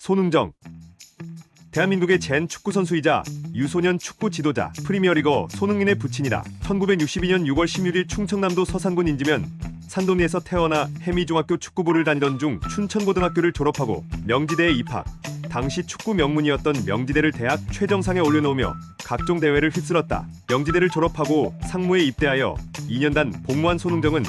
손흥정. 대한민국의 젠 축구선수이자 유소년 축구 지도자, 프리미어리거 손흥민의 부친이다. 1962년 6월 16일 충청남도 서산군 인지면 산동리에서 태어나 해미중학교 축구부를 다니던 중 춘천고등학교를 졸업하고 명지대에 입학. 당시 축구 명문이었던 명지대를 대학 최정상에 올려놓으며 각종 대회를 휩쓸었다. 명지대를 졸업하고 상무에 입대하여 2년단 복무한 손흥정은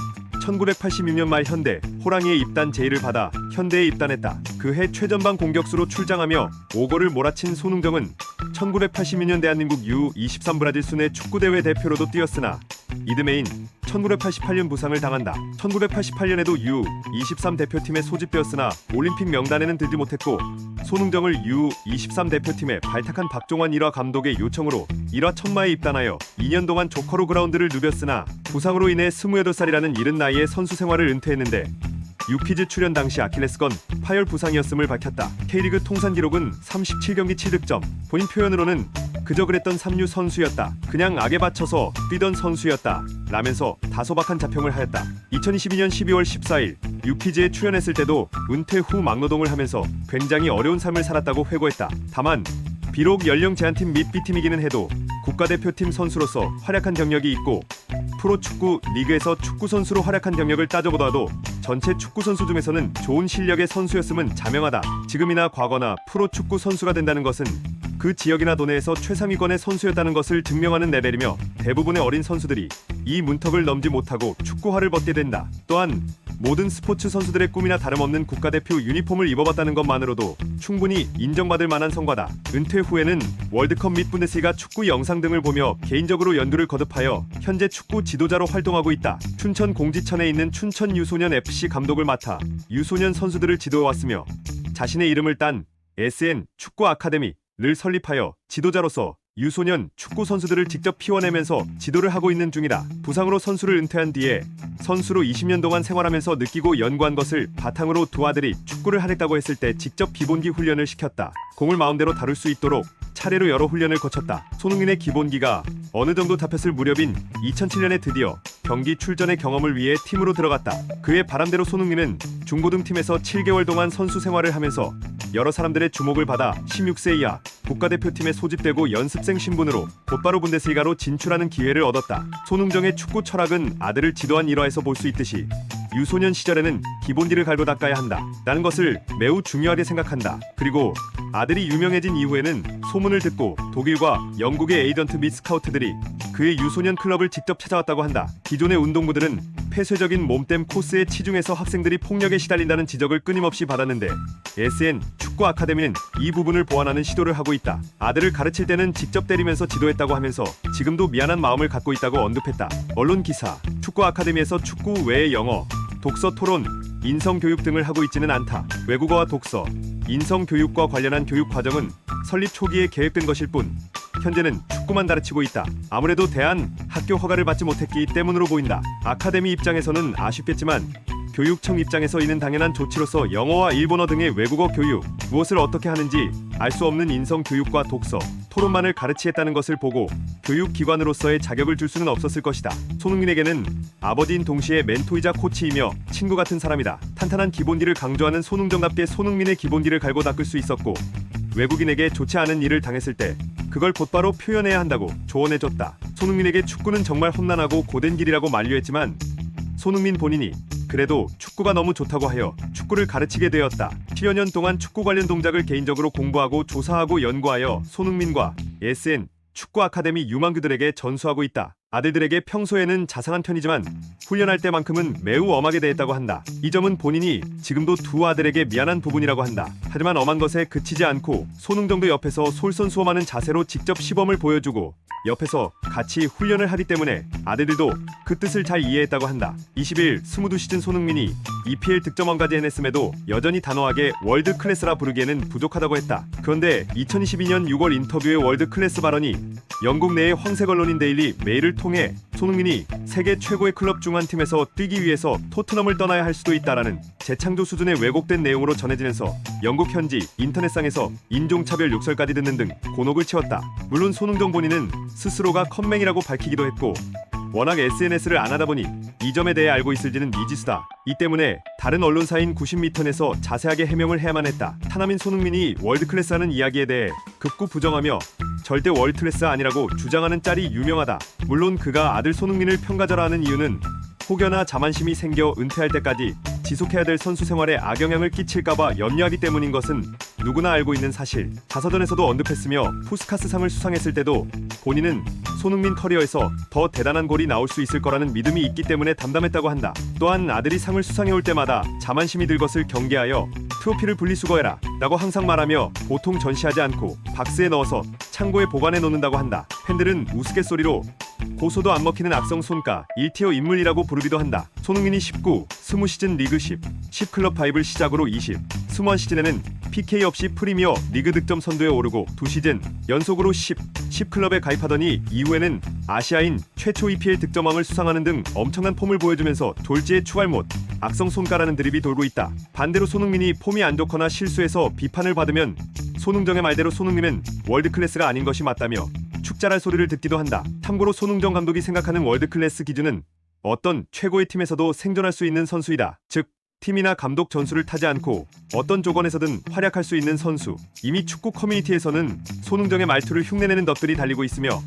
1986년 말 현대 호랑이에 입단 제의를 받아 현대에 입단했다. 그해 최전방 공격수로 출장하며 5골을 몰아친 손흥정은 1982년 대한민국 U23 브라질 순회 축구대회 대표로도 뛰었으나 이듬해인 1988년 부상을 당한다. 1988년에도 U23 대표팀에 소집되었으나 올림픽 명단에는 들지 못했고 손흥정을 U23 대표팀에 발탁한 박종환 1화 감독의 요청으로 1화 천마에 입단하여 2년 동안 조커로 그라운드를 누볐으나 부상으로 인해 28살이라는 이른 나이에 선수 생활을 은퇴했는데 유퀴즈 출연 당시 아킬레스건 파열 부상이었음을 밝혔다. K리그 통산 기록은 37경기 7득점. 본인 표현으로는 그저 그랬던 3류 선수였다. 그냥 악에 받쳐서 뛰던 선수였다. 라면서 다소박한 자평을 하였다. 2022년 12월 14일 유퀴즈에 출연했을 때도 은퇴 후 막노동을 하면서 굉장히 어려운 삶을 살았다고 회고했다. 다만 비록 연령 제한팀 및 B팀이기는 해도 국가대표팀 선수로서 활약한 경력이 있고 프로축구 리그에서 축구선수로 활약한 경력을 따져보더라도 전체 축구선수 중에서는 좋은 실력의 선수였음은 자명하다. 지금이나 과거나 프로축구 선수가 된다는 것은 그 지역이나 도내에서 최상위권의 선수였다는 것을 증명하는 레벨이며 대부분의 어린 선수들이 이 문턱을 넘지 못하고 축구화를 벗게 된다. 또한 모든 스포츠 선수들의 꿈이나 다름없는 국가대표 유니폼을 입어봤다는 것만으로도 충분히 인정받을 만한 성과다. 은퇴 후에는 월드컵 및 분데스리가 축구 영상 등을 보며 개인적으로 연두를 거듭하여 현재 축구 지도자로 활동하고 있다. 춘천 공지천에 있는 춘천 유소년 FC 감독을 맡아 유소년 선수들을 지도해왔으며 자신의 이름을 딴 SN 축구 아카데미를 설립하여 지도자로서 유소년 축구 선수들을 직접 피워내면서 지도를 하고 있는 중이다. 부상으로 선수를 은퇴한 뒤에 선수로 20년 동안 생활하면서 느끼고 연구한 것을 바탕으로 두 아들이 축구를 하겠다고 했을 때 직접 기본기 훈련을 시켰다. 공을 마음대로 다룰 수 있도록 차례로 여러 훈련을 거쳤다. 손흥민의 기본기가 어느 정도 잡혔을 무렵인 2007년에 드디어 경기 출전의 경험을 위해 팀으로 들어갔다. 그의 바람대로 손흥민은 중고등팀에서 7개월 동안 선수 생활을 하면서 여러 사람들의 주목을 받아 16세 이하 국가대표팀에 소집되고 연습생 신분으로 곧바로 분데스리가로 진출하는 기회를 얻었다. 손흥정의 축구 철학은 아들을 지도한 일화에서 볼 수 있듯이 유소년 시절에는 기본기를 갈고 닦아야 한다 라는 것을 매우 중요하게 생각한다. 그리고 아들이 유명해진 이후에는 소문을 듣고 독일과 영국의 에이전트 및 스카우트들이 그의 유소년 클럽을 직접 찾아왔다고 한다. 기존의 운동부들은 폐쇄적인 몸댐 코스에 치중해서 학생들이 폭력에 시달린다는 지적을 끊임없이 받았는데 SN 축구 아카데미는 이 부분을 보완하는 시도를 하고 있다. 아들을 가르칠 때는 직접 때리면서 지도했다고 하면서 지금도 미안한 마음을 갖고 있다고 언급했다. 언론 기사, 축구 아카데미에서 축구 외에 영어, 독서 토론, 인성교육 등을 하고 있지는 않다. 외국어와 독서, 인성교육과 관련한 교육 과정은 설립 초기에 계획된 것일 뿐 현재는 축구만 가르치고 있다. 아무래도 대한 학교 허가를 받지 못했기 때문으로 보인다. 아카데미 입장에서는 아쉽겠지만 교육청 입장에서 이는 당연한 조치로서 영어와 일본어 등의 외국어 교육, 무엇을 어떻게 하는지 알 수 없는 인성 교육과 독서, 토론만을 가르치겠다는 것을 보고 교육기관으로서의 자격을 줄 수는 없었을 것이다. 손흥민에게는 아버지인 동시에 멘토이자 코치이며 친구 같은 사람이다. 탄탄한 기본기를 강조하는 손흥정답게 손흥민의 기본기를 갈고 닦을 수 있었고 외국인에게 좋지 않은 일을 당했을 때 그걸 곧바로 표현해야 한다고 조언해줬다. 손흥민에게 축구는 정말 험난하고 고된 길이라고 만류했지만 손흥민 본인이 그래도 축구가 너무 좋다고 하여 축구를 가르치게 되었다. 10여 년 동안 축구 관련 동작을 개인적으로 공부하고 조사하고 연구하여 손흥민과 SN 축구 아카데미 유망주들에게 전수하고 있다. 아들들에게 평소에는 자상한 편이지만 훈련할 때만큼은 매우 엄하게 대했다고 한다. 이 점은 본인이 지금도 두 아들에게 미안한 부분이라고 한다. 하지만 엄한 것에 그치지 않고 손흥정도 옆에서 솔선수범하는 자세로 직접 시범을 보여주고 옆에서 같이 훈련을 하기 때문에 아들들도 그 뜻을 잘 이해했다고 한다. 20일 22시즌 손흥민이 EPL 득점왕까지 해냈음에도 여전히 단호하게 월드 클래스라 부르기에는 부족하다고 했다. 그런데 2022년 6월 인터뷰의 월드 클래스 발언이 영국 내의 황색 언론인 데일리 메일을 통해 손흥민이 세계 최고의 클럽 중 한 팀에서 뛰기 위해서 토트넘을 떠나야 할 수도 있다라는 재창조 수준의 왜곡된 내용으로 전해지면서 영국 현지 인터넷상에서 인종차별 욕설까지 듣는 등 곤혹을 치렀다. 물론 손흥정 본인은 스스로가 컴맹이라고 밝히기도 했고 워낙 SNS를 안 하다 보니 이 점에 대해 알고 있을지는 미지수다. 이 때문에 다른 언론사인 90m에서 자세하게 해명을 해야만 했다. 타남인 손흥민이 월드클래스하는 이야기에 대해 극구 부정하며 절대 월드클래스 아니라고 주장하는 짤이 유명하다. 물론 그가 아들 손흥민을 평가절하하는 이유는 혹여나 자만심이 생겨 은퇴할 때까지 지속해야 될 선수 생활에 악영향을 끼칠까봐 염려하기 때문인 것은 누구나 알고 있는 사실. 자서전에서도 언급했으며 푸스카스상을 수상했을 때도 본인은 손흥민 커리어에서 더 대단한 골이 나올 수 있을 거라는 믿음이 있기 때문에 담담했다고 한다. 또한 아들이 상을 수상해올 때마다 자만심이 들 것을 경계하여 트로피를 분리수거해라 라고 항상 말하며 보통 전시하지 않고 박스에 넣어서 창고에 보관해 놓는다고 한다. 팬들은 우스갯소리로 고소도 안 먹히는 악성 손가 1티어 인물이라고 부르기도 한다. 손흥민이 19, 20시즌 리그 10 클럽 5를 시작으로 20, 21시즌에는 PK 없이 프리미어 리그 득점 선두에 오르고 2시즌 연속으로 10 클럽에 가입하더니 이후에는 아시아인 최초 EPL 득점왕을 수상하는 등 엄청난 폼을 보여주면서 졸지에 추갈못 악성 손가라는 드립이 돌고 있다. 반대로 손흥민이 폼이 안 좋거나 실수해서 비판을 받으면 손흥정의 말대로 손흥민은 월드클래스가 아닌 것이 맞다며 축잘할 소리를 듣기도 한다. 참고로 손흥정 감독이 생각하는 월드클래스 기준은 어떤 최고의 팀에서도 생존할 수 있는 선수이다. 즉 팀이나 감독 전술을 타지 않고 어떤 조건에서든 활약할 수 있는 선수. 이미 축구 커뮤니티에서는 손흥정의 말투를 흉내내는 덧글이 달리고 있으며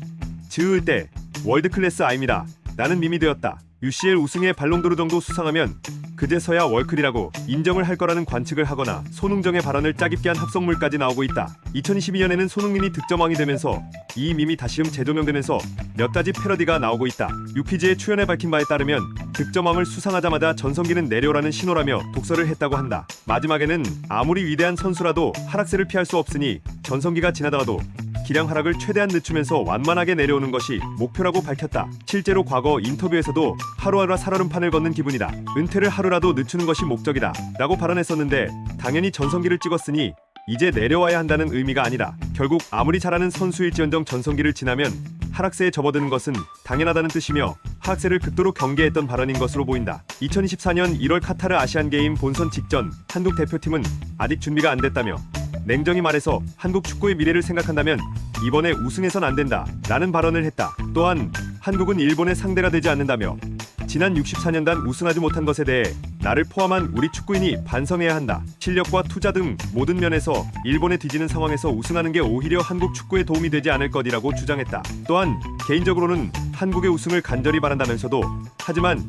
즈을 때 월드클래스 아닙니다 라는 밈이 되었다. UCL 우승에 발롱도르 정도 수상하면 그제서야 월클이라고 인정을 할 거라는 관측을 하거나 손흥정의 발언을 짜깁게 한 합성물까지 나오고 있다. 2022년에는 손흥민이 득점왕이 되면서 이 밈이 다시금 재조명되면서 몇 가지 패러디가 나오고 있다. 유피지의 출연에 밝힌 바에 따르면 득점왕을 수상하자마자 전성기는 내려라는 신호라며 독설을 했다고 한다. 마지막에는 아무리 위대한 선수라도 하락세를 피할 수 없으니 전성기가 지나다가도 기량 하락을 최대한 늦추면서 완만하게 내려오는 것이 목표라고 밝혔다. 실제로 과거 인터뷰에서도 하루하루 살얼음판을 걷는 기분이다. 은퇴를 하루라도 늦추는 것이 목적이다 라고 발언했었는데 당연히 전성기를 찍었으니 이제 내려와야 한다는 의미가 아니라 결국 아무리 잘하는 선수일지언정 전성기를 지나면 하락세에 접어드는 것은 당연하다는 뜻이며 하락세를 극도로 경계했던 발언인 것으로 보인다. 2024년 1월 카타르 아시안게임 본선 직전 한국 대표팀은 아직 준비가 안 됐다며 냉정히 말해서 한국 축구의 미래를 생각한다면 이번에 우승해선 안 된다 라는 발언을 했다. 또한 한국은 일본의 상대가 되지 않는다며 지난 64년간 우승하지 못한 것에 대해 나를 포함한 우리 축구인이 반성해야 한다. 실력과 투자 등 모든 면에서 일본에 뒤지는 상황에서 우승하는 게 오히려 한국 축구에 도움이 되지 않을 것이라고 주장했다. 또한 개인적으로는 한국의 우승을 간절히 바란다면서도 하지만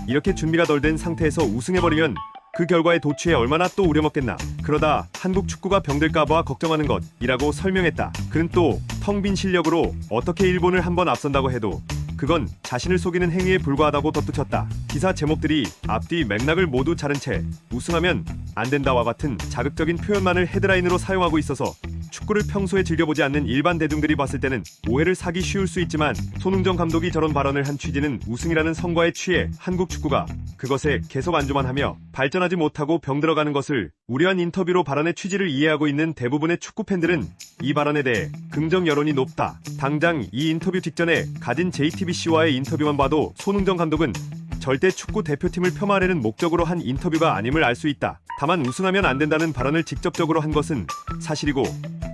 이렇게 준비가 덜 된 상태에서 우승해버리면 그 결과에 도취해 얼마나 또 우려먹겠나. 그러다 한국 축구가 병들까봐 걱정하는 것이라고 설명했다. 그는 또 텅 빈 실력으로 어떻게 일본을 한번 앞선다고 해도 그건 자신을 속이는 행위에 불과하다고 덧붙였다. 기사 제목들이 앞뒤 맥락을 모두 자른 채 우승하면 안 된다와 같은 자극적인 표현만을 헤드라인으로 사용하고 있어서 축구를 평소에 즐겨보지 않는 일반 대중들이 봤을 때는 오해를 사기 쉬울 수 있지만 손흥정 감독이 저런 발언을 한 취지는 우승이라는 성과에 취해 한국 축구가 그것에 계속 안주만 하며 발전하지 못하고 병들어가는 것을 우려한 인터뷰로 발언의 취지를 이해하고 있는 대부분의 축구 팬들은 이 발언에 대해 긍정 여론이 높다. 당장 이 인터뷰 직전에 가진 JTBC와의 인터뷰만 봐도 손흥정 감독은 절대 축구 대표팀을 폄하하려는 목적으로 한 인터뷰가 아님을 알 수 있다. 다만 우승하면 안 된다는 발언을 직접적으로 한 것은 사실이고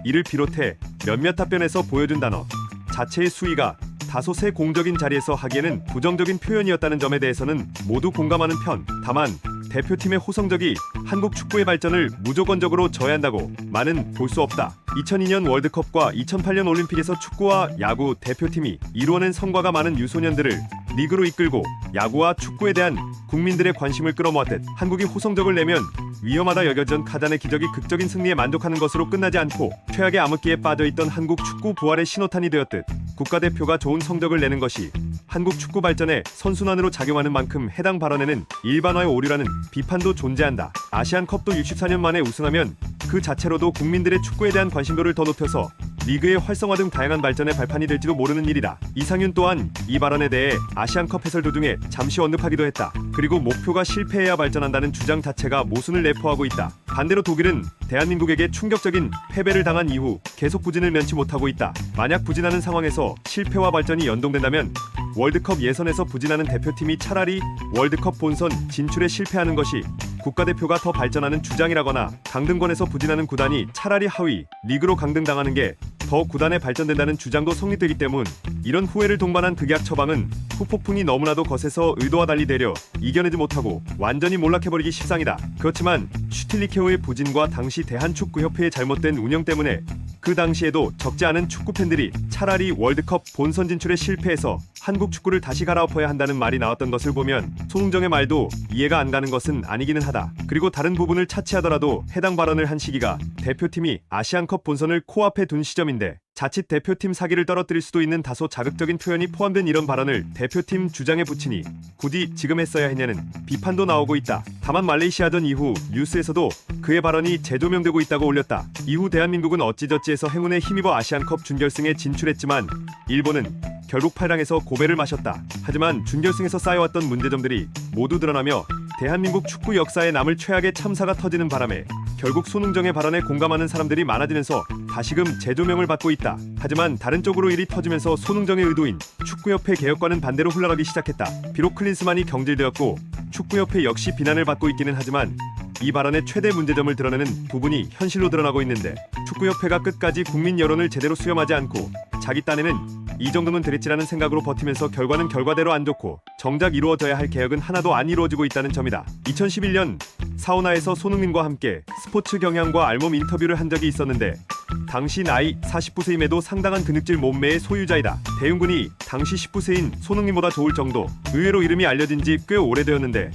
이를 비롯해 몇몇 답변에서 보여준 단어 자체의 수위가 다소 새 공적인 자리에서 하기에는 부정적인 표현이었다는 점에 대해서는 모두 공감하는 편. 다만 대표팀의 호성적이 한국 축구의 발전을 무조건적으로 저해한다고 많은 볼 수 없다. 2002년 월드컵과 2008년 올림픽에서 축구와 야구 대표팀이 이루어낸 성과가 많은 유소년들을 리그로 이끌고 야구와 축구에 대한 국민들의 관심을 끌어모았듯 한국이 호성적을 내면 위험하다 여겨진 카잔의 기적이 극적인 승리에 만족하는 것으로 끝나지 않고 최악의 암흑기에 빠져있던 한국 축구 부활의 신호탄이 되었듯 국가대표가 좋은 성적을 내는 것이 한국 축구 발전에 선순환으로 작용하는 만큼 해당 발언에는 일반화의 오류라는 비판도 존재한다. 아시안컵도 64년 만에 우승하면 그 자체로도 국민들의 축구에 대한 관심도를 더 높여서 리그의 활성화 등 다양한 발전의 발판이 될지도 모르는 일이다. 이상윤 또한 이 발언에 대해 아시안컵 해설 도중에 잠시 언급하기도 했다. 그리고 목표가 실패해야 발전한다는 주장 자체가 모순을 내포하고 있다. 반대로 독일은 대한민국에게 충격적인 패배를 당한 이후 계속 부진을 면치 못하고 있다. 만약 부진하는 상황에서 실패와 발전이 연동된다면 월드컵 예선에서 부진하는 대표팀이 차라리 월드컵 본선 진출에 실패하는 것이 국가대표가 더 발전하는 주장이라거나 강등권에서 부진하는 구단이 차라리 하위 리그로 강등당하는 게 더 구단에 발전된다는 주장도 성립되기 때문 이런 후회를 동반한 극약 처방은 후폭풍이 너무나도 거세서 의도와 달리 되려 이겨내지 못하고 완전히 몰락해버리기 십상이다. 그렇지만 슈틸리케오의 부진과 당시 대한축구협회의 잘못된 운영 때문에 그 당시에도 적지 않은 축구팬들이 차라리 월드컵 본선 진출에 실패해서 한국 축구를 다시 갈아엎어야 한다는 말이 나왔던 것을 보면 손흥정의 말도 이해가 안 가는 것은 아니기는 하다. 그리고 다른 부분을 차치하더라도 해당 발언을 한 시기가 대표팀이 아시안컵 본선을 코앞에 둔 시점인데 자칫 대표팀 사기를 떨어뜨릴 수도 있는 다소 자극적인 표현이 포함된 이런 발언을 대표팀 주장에 붙이니 굳이 지금 했어야 했냐는 비판도 나오고 있다. 다만 말레이시아전 이후 뉴스에서도 그의 발언이 재조명되고 있다고 올렸다. 이후 대한민국은 어찌저찌해서 행운에 힘입어 아시안컵 준결승에 진출했지만 일본은 결국 8강에서 고배를 마셨다. 하지만 준결승에서 쌓여왔던 문제점들이 모두 드러나며 대한민국 축구 역사에 남을 최악의 참사가 터지는 바람에 결국 손흥정의 발언에 공감하는 사람들이 많아지면서 다시금 재조명을 받고 있다. 하지만 다른 쪽으로 일이 터지면서 손흥정의 의도인 축구협회 개혁과는 반대로 흘러가기 시작했다. 비록 클린스만이 경질되었고 축구협회 역시 비난을 받고 있기는 하지만 이 발언의 최대 문제점을 드러내는 부분이 현실로 드러나고 있는데 축구협회가 끝까지 국민 여론을 제대로 수렴하지 않고 자기 딴에는 이 정도면 되겠지라는 생각으로 버티면서 결과는 결과대로 안 좋고 정작 이루어져야 할 개혁은 하나도 안 이루어지고 있다는 점이다. 2011년 사우나에서 손흥민과 함께 스포츠 경향과 알몸 인터뷰를 한 적이 있었는데 당시 나이 49세임에도 상당한 근육질 몸매의 소유자이다. 대윤군이 당시 19세인 손흥민보다 좋을 정도 의외로 이름이 알려진 지 꽤 오래되었는데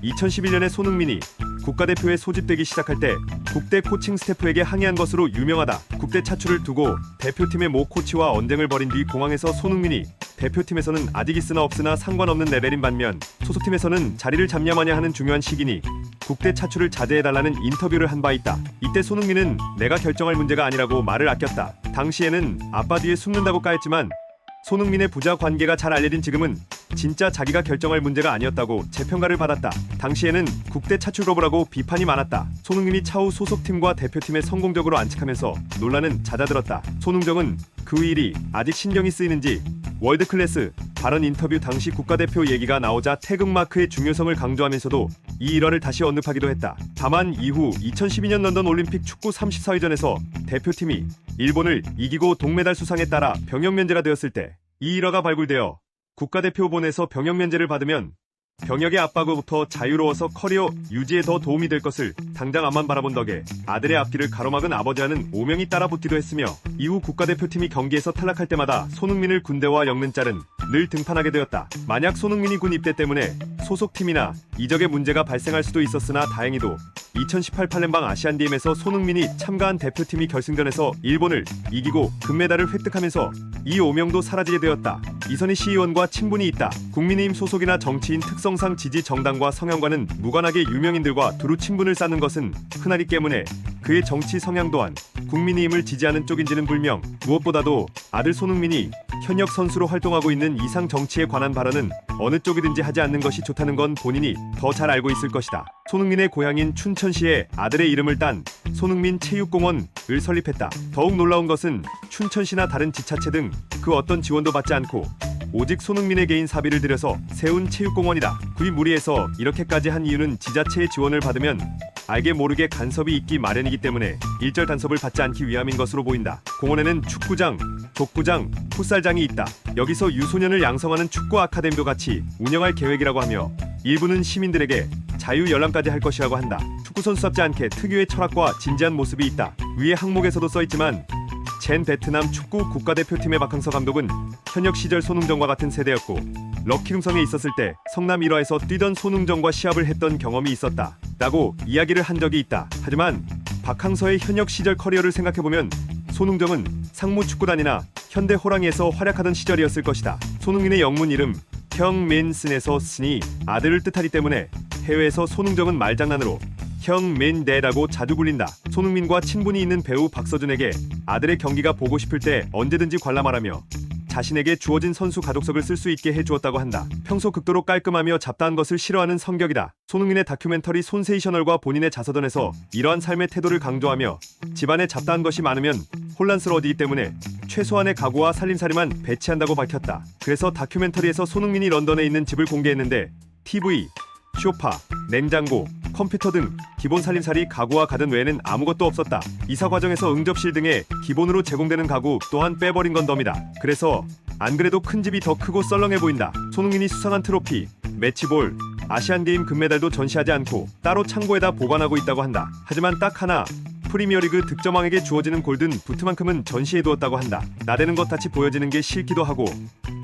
2011년에 손흥민이 국가대표에 소집되기 시작할 때 국대 코칭 스태프에게 항의한 것으로 유명하다. 국대 차출을 두고 대표팀의 모 코치와 언쟁을 벌인 뒤 공항에서 손흥민이 대표팀에서는 아직 있으나 없으나 상관없는 레벨인 반면 소속팀에서는 자리를 잡냐마냐 하는 중요한 시기니 국대 차출을 자제해달라는 인터뷰를 한 바 있다. 이때 손흥민은 내가 결정할 문제가 아니라고 말을 아꼈다. 당시에는 아빠 뒤에 숨는다고 까였지만 손흥민의 부자 관계가 잘 알려진 지금은 진짜 자기가 결정할 문제가 아니었다고 재평가를 받았다. 당시에는 국대 차출 거부라고 비판이 많았다. 손흥민이 차후 소속팀과 대표팀에 성공적으로 안착하면서 논란은 잦아들었다. 손흥정은 그 일이 아직 신경이 쓰이는지 월드클래스 발언 인터뷰 당시 국가대표 얘기가 나오자 태극마크의 중요성을 강조하면서도 이 일화를 다시 언급하기도 했다. 다만 이후 2012년 런던 올림픽 축구 34위전에서 대표팀이 일본을 이기고 동메달 수상에 따라 병역 면제가 되었을 때 이 일화가 발굴되어 국가대표본에서 병역 면제를 받으면 병역의 압박으로부터 자유로워서 커리어 유지에 더 도움이 될 것을 당장 앞만 바라본 덕에 아들의 앞길을 가로막은 아버지와는 오명이 따라붙기도 했으며 이후 국가대표팀이 경기에서 탈락할 때마다 손흥민을 군대와 엮는 짤은 늘 등판하게 되었다. 만약 손흥민이 군 입대 때문에 소속팀이나 이적의 문제가 발생할 수도 있었으나 다행히도 2018 팔렘방 아시안게임에서 손흥민이 참가한 대표팀이 결승전에서 일본을 이기고 금메달을 획득하면서 이 오명도 사라지게 되었다. 이선희 시의원과 친분이 있다. 국민의힘 소속이나 정치인 특성상 지지 정당과 성향과는 무관하게 유명인들과 두루 친분을 쌓는 것은 흔하기 때문에 그의 정치 성향 또한 국민의힘을 지지하는 쪽인지는 불명. 무엇보다도 아들 손흥민이 현역 선수로 활동하고 있는 이상 정치에 관한 발언은 어느 쪽이든지 하지 않는 것이 좋다는 건 본인이 더 잘 알고 있을 것이다. 손흥민의 고향인 춘천시에 아들의 이름을 딴 손흥민 체육공원을 설립했다. 더욱 놀라운 것은 춘천시나 다른 지자체 등 그 어떤 지원도 받지 않고 오직 손흥민의 개인 사비를 들여서 세운 체육공원이다. 굳이 무리해서 이렇게까지 한 이유는 지자체의 지원을 받으면 알게 모르게 간섭이 있기 마련이기 때문에 일절 간섭을 받지 않기 위함인 것으로 보인다. 공원에는 축구장, 족구장, 풋살장이 있다. 여기서 유소년을 양성하는 축구 아카데미도 같이 운영할 계획이라고 하며 일부는 시민들에게 자유 열람까지 할 것이라고 한다. 축구선수답지 않게 특유의 철학과 진지한 모습이 있다. 위에 항목에서도 써있지만 젠 베트남 축구 국가대표팀의 박항서 감독은 현역 시절 손흥정과 같은 세대였고 럭키룸성에 있었을 때 성남 1화에서 뛰던 손흥정과 시합을 했던 경험이 있었다 라고 이야기를 한 적이 있다. 하지만 박항서의 현역 시절 커리어를 생각해보면 손흥정은 상무축구단이나 현대 호랑이에서 활약하던 시절이었을 것이다. 손흥민의 영문 이름 형민슨에서 스니 아들을 뜻하기 때문에 해외에서 손흥정은 말장난으로 형민대라고 자주 불린다. 손흥민과 친분이 있는 배우 박서준에게 아들의 경기가 보고 싶을 때 언제든지 관람하라며 자신에게 주어진 선수 가족석을 쓸 수 있게 해주었다고 한다. 평소 극도로 깔끔하며 잡다한 것을 싫어하는 성격이다. 손흥민의 다큐멘터리 손세이셔널과 본인의 자서전에서 이러한 삶의 태도를 강조하며 집안에 잡다한 것이 많으면 혼란스러워지기 때문에 최소한의 가구와 살림살이만 배치한다고 밝혔다. 그래서 다큐멘터리에서 손흥민이 런던에 있는 집을 공개했는데 TV, 소파, 냉장고, 컴퓨터 등 기본 살림살이 가구와 가든 외에는 아무것도 없었다. 이사 과정에서 응접실 등의 기본으로 제공되는 가구 또한 빼버린 건 덤이다. 그래서 안 그래도 큰 집이 더 크고 썰렁해 보인다. 손흥민이 수상한 트로피, 매치볼, 아시안게임 금메달도 전시하지 않고 따로 창고에다 보관하고 있다고 한다. 하지만 딱 하나, 프리미어리그 득점왕에게 주어지는 골든 부트만큼은 전시해두었다고 한다. 나대는 것 같이 보여지는 게 싫기도 하고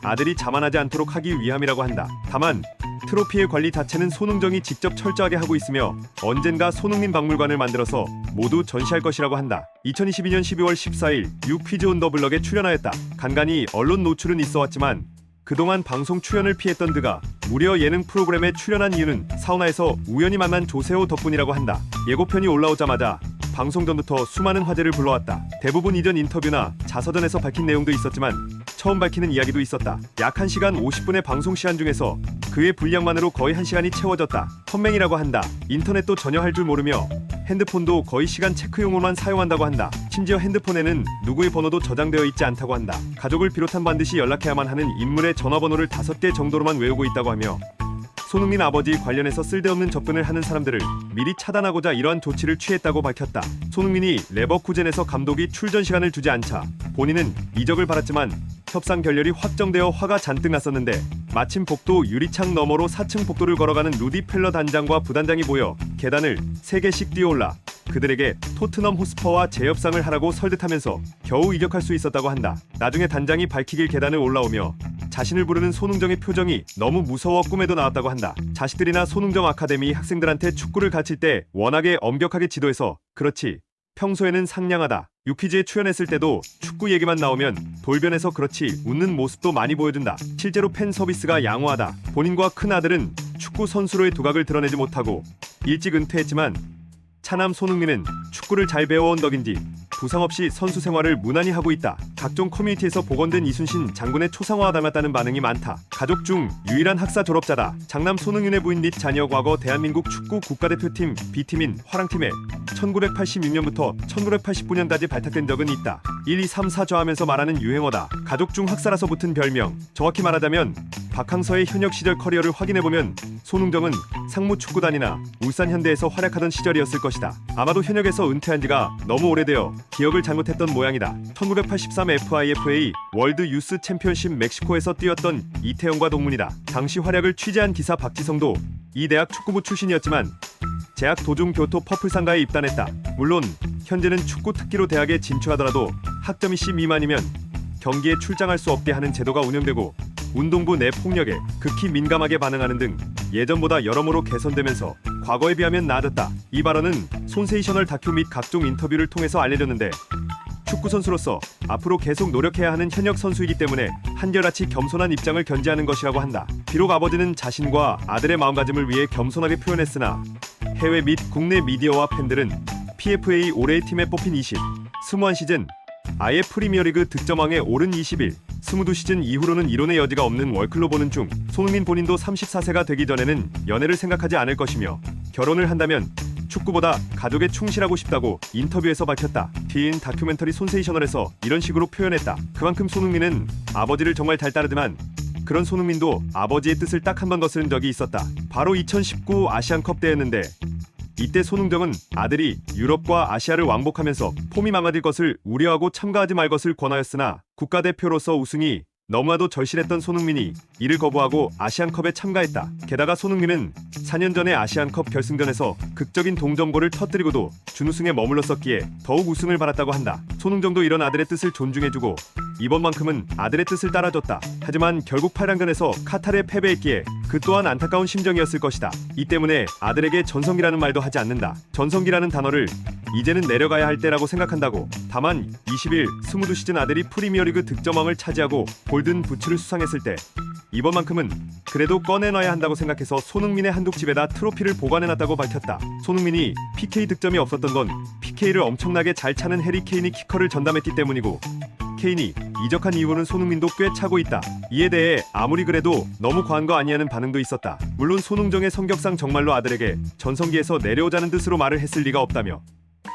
아들이 자만하지 않도록 하기 위함이라고 한다. 다만 트로피의 관리 자체는 손흥정이 직접 철저하게 하고 있으며 언젠가 손흥민 박물관을 만들어서 모두 전시할 것이라고 한다. 2022년 12월 14일 유 퀴즈 온 더 블럭에 출연하였다. 간간히 언론 노출은 있어왔지만 그동안 방송 출연을 피했던 그가 무려 예능 프로그램에 출연한 이유는 사우나에서 우연히 만난 조세호 덕분이라고 한다. 예고편이 올라오자마자 방송 전부터 수많은 화제를 불러왔다. 대부분 이전 인터뷰나 자서전에서 밝힌 내용도 있었지만 처음 밝히는 이야기도 있었다. 약 1시간 50분의 방송 시간 중에서 그의 분량만으로 거의 1시간이 채워졌다. 컴맹이라고 한다. 인터넷도 전혀 할 줄 모르며 핸드폰도 거의 시간 체크용으로만 사용한다고 한다. 심지어 핸드폰에는 누구의 번호도 저장되어 있지 않다고 한다. 가족을 비롯한 반드시 연락해야만 하는 인물의 전화번호를 5개 정도로만 외우고 있다고 하며 손흥민 아버지 관련해서 쓸데없는 접근을 하는 사람들을 미리 차단하고자 이러한 조치를 취했다고 밝혔다. 손흥민이 레버쿠젠에서 감독이 출전 시간을 주지 않자 본인은 이적을 바랐지만 협상 결렬이 확정되어 화가 잔뜩 났었는데 마침 복도 유리창 너머로 4층 복도를 걸어가는 루디 펠러 단장과 부단장이 보여 계단을 3개씩 뛰어올라 그들에게 토트넘 호스퍼와 재협상을 하라고 설득하면서 겨우 이적할 수 있었다고 한다. 나중에 단장이 밝히길 계단을 올라오며 자신을 부르는 손흥정의 표정이 너무 무서워 꿈에도 나왔다고 한다. 자식들이나 손흥정 아카데미 학생들한테 축구를 가르칠 때 워낙에 엄격하게 지도해서 그렇지 평소에는 상냥하다. 유퀴즈에 출연했을 때도 축구 얘기만 나오면 돌변해서 그렇지 웃는 모습도 많이 보여준다. 실제로 팬 서비스가 양호하다. 본인과 큰아들은 축구 선수로의 두각을 드러내지 못하고 일찍 은퇴했지만 차남 손흥민은 축구를 잘 배워온 덕인지 부상 없이 선수 생활을 무난히 하고 있다. 각종 커뮤니티에서 복원된 이순신 장군의 초상화와 닮았다는 반응이 많다. 가족 중 유일한 학사 졸업자다. 장남 손흥민의 부인 및 자녀 과거 대한민국 축구 국가대표팀 B팀인 화랑팀에 1986년부터 1989년까지 발탁된 적은 있다. 1, 2, 3, 4 좋아하면서 말하는 유행어다. 가족 중 학사라서 붙은 별명. 정확히 말하자면 박항서의 현역 시절 커리어를 확인해보면 손흥정은 상무 축구단이나 울산 현대에서 활약하던 시절이었을 것이다. 아마도 현역에서 은퇴한 지가 너무 오래되어 기억을 잘못했던 모양이다. 1983 FIFA 월드 유스 챔피언십 멕시코에서 뛰었던 이태영과 동문이다. 당시 활약을 취재한 기사 박지성도 이 대학 축구부 출신이었지만 재학 도중 교토 퍼플상가에 입단했다. 물론 현재는 축구 특기로 대학에 진출하더라도 학점이 C 미만이면 경기에 출장할 수 없게 하는 제도가 운영되고 운동부 내 폭력에 극히 민감하게 반응하는 등 예전보다 여러모로 개선되면서 과거에 비하면 나아졌다. 이 발언은 손세이셔널 다큐 및 각종 인터뷰를 통해서 알려졌는데 축구선수로서 앞으로 계속 노력해야 하는 현역 선수이기 때문에 한결같이 겸손한 입장을 견지하는 것이라고 한다. 비록 아버지는 자신과 아들의 마음가짐을 위해 겸손하게 표현했으나 해외 및 국내 미디어와 팬들은 PFA 올해의 팀에 뽑힌 21 시즌 아예 프리미어리그 득점왕에 오른 21, 22시즌 이후로는 이론의 여지가 없는 월클로 보는 중 손흥민 본인도 34세가 되기 전에는 연애를 생각하지 않을 것이며 결혼을 한다면 축구보다 가족에 충실하고 싶다고 인터뷰에서 밝혔다. 뒤인 다큐멘터리 손세이셔널에서 이런 식으로 표현했다. 그만큼 손흥민은 아버지를 정말 잘 따르지만 그런 손흥민도 아버지의 뜻을 딱 한 번 거스른 적이 있었다. 바로 2019 아시안컵 때였는데 이때 손흥정은 아들이 유럽과 아시아를 왕복하면서 폼이 망가질 것을 우려하고 참가하지 말 것을 권하였으나 국가대표로서 우승이 너무나도 절실했던 손흥민이 이를 거부하고 아시안컵에 참가했다. 게다가 손흥민은 4년 전의 아시안컵 결승전에서 극적인 동점골을 터뜨리고도 준우승에 머물렀었기에 더욱 우승을 바랐다고 한다. 손흥정도 이런 아들의 뜻을 존중해주고 이번만큼은 아들의 뜻을 따라줬다. 하지만 결국 8강전에서 카타르에 패배했기에 그 또한 안타까운 심정이었을 것이다. 이 때문에 아들에게 전성기라는 말도 하지 않는다. 전성기라는 단어를 이제는 내려가야 할 때라고 생각한다고. 다만 22시즌 아들이 프리미어리그 득점왕을 차지하고 골든 부츠를 수상했을 때 이번만큼은 그래도 꺼내놔야 한다고 생각해서 손흥민의 한독집에다 트로피를 보관해놨다고 밝혔다. 손흥민이 PK 득점이 없었던 건 PK를 엄청나게 잘 차는 해리 케인이 키커를 전담했기 때문이고 케인이 이적한 이후로는 손흥민도 꽤 차고 있다. 이에 대해 아무리 그래도 너무 과한 거 아니냐는 반응도 있었다. 물론 손흥정의 성격상 정말로 아들에게 전성기에서 내려오자는 뜻으로 말을 했을 리가 없다며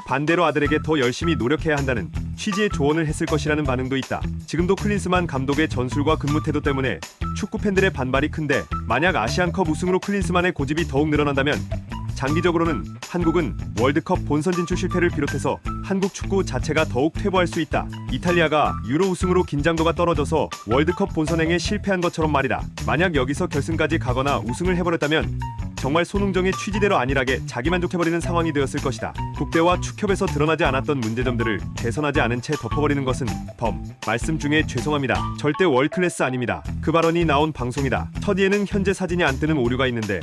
반대로 아들에게 더 열심히 노력해야 한다는 취지의 조언을 했을 것이라는 반응도 있다. 지금도 클린스만 감독의 전술과 근무 태도 때문에 축구 팬들의 반발이 큰데 만약 아시안컵 우승으로 클린스만의 고집이 더욱 늘어난다면 장기적으로는 한국은 월드컵 본선 진출 실패를 비롯해서 한국 축구 자체가 더욱 퇴보할 수 있다. 이탈리아가 유로 우승으로 긴장도가 떨어져서 월드컵 본선행에 실패한 것처럼 말이다. 만약 여기서 결승까지 가거나 우승을 해버렸다면 정말 손흥정의 취지대로 안일하게 자기만족해버리는 상황이 되었을 것이다. 국대와 축협에서 드러나지 않았던 문제점들을 개선하지 않은 채 덮어버리는 것은 말씀 중에 죄송합니다. 절대 월클래스 아닙니다. 그 발언이 나온 방송이다. 첫이에는 현재 사진이 안 뜨는 오류가 있는데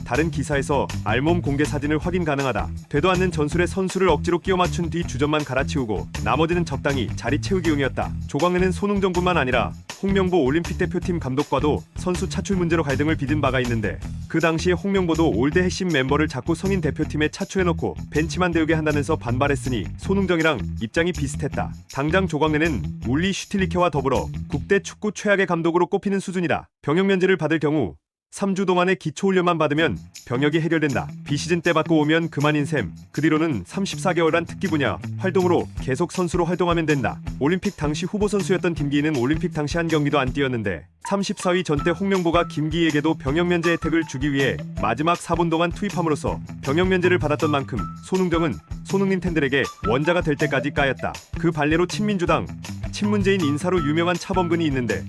다른 기사에서 알몸 공개 사진을 확인 가능하다. 되도 않는 전술에 선수를 억지로 끼워 맞춘 뒤 주전만 갈아치우고 나머지는 적당히 자리 채우기용이었다. 조광래는 손흥정뿐만 아니라 홍명보 올림픽 대표팀 감독과도 선수 차출 문제로 갈등을 빚은 바가 있는데 그 당시에 홍명보도 올드 핵심 멤버를 자꾸 성인 대표팀에 차출해놓고 벤치만 데우게 한다면서 반발했으니 손흥정이랑 입장이 비슷했다. 당장 조광래는 울리 슈틸리케와 더불어 국대 축구 최악의 감독으로 꼽히는 수준이다. 병역 면제를 받을 경우 3주 동안의 기초훈련만 받으면 병역이 해결된다. 비시즌 때 받고 오면 그만인 셈. 그 뒤로는 34개월간 특기 분야 활동으로 계속 선수로 활동하면 된다. 올림픽 당시 후보 선수였던 김기희는 올림픽 당시 한 경기도 안 뛰었는데 34위 전때 홍명보가 김기희에게도 병역 면제 혜택을 주기 위해 마지막 4분 동안 투입함으로써 병역 면제를 받았던 만큼 손흥정은 손흥민 팬들에게 원자가 될 때까지 까였다. 그 반례로 친민주당, 친문재인 인사로 유명한 차범근이 있는데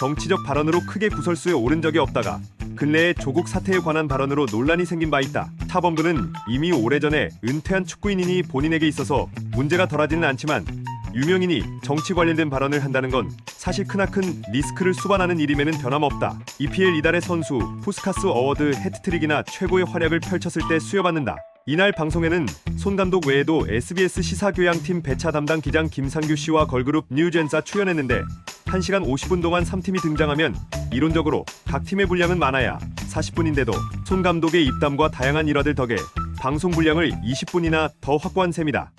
정치적 발언으로 크게 구설수에 오른 적이 없다가 근래에 조국 사태에 관한 발언으로 논란이 생긴 바 있다. 차범근은 이미 오래전에 은퇴한 축구인이니 본인에게 있어서 문제가 덜하지는 않지만 유명인이 정치 관련된 발언을 한다는 건 사실 크나큰 리스크를 수반하는 일임에는 변함없다. EPL 이달의 선수 푸스카스 어워드 해트트릭이나 최고의 활약을 펼쳤을 때 수여받는다. 이날 방송에는 손 감독 외에도 SBS 시사교양팀 배차 담당 기장 김상규 씨와 걸그룹 뉴젠사 출연했는데 1시간 50분 동안 3팀이 등장하면 이론적으로 각 팀의 분량은 많아야 40분인데도 손 감독의 입담과 다양한 일화들 덕에 방송 분량을 20분이나 더 확보한 셈이다.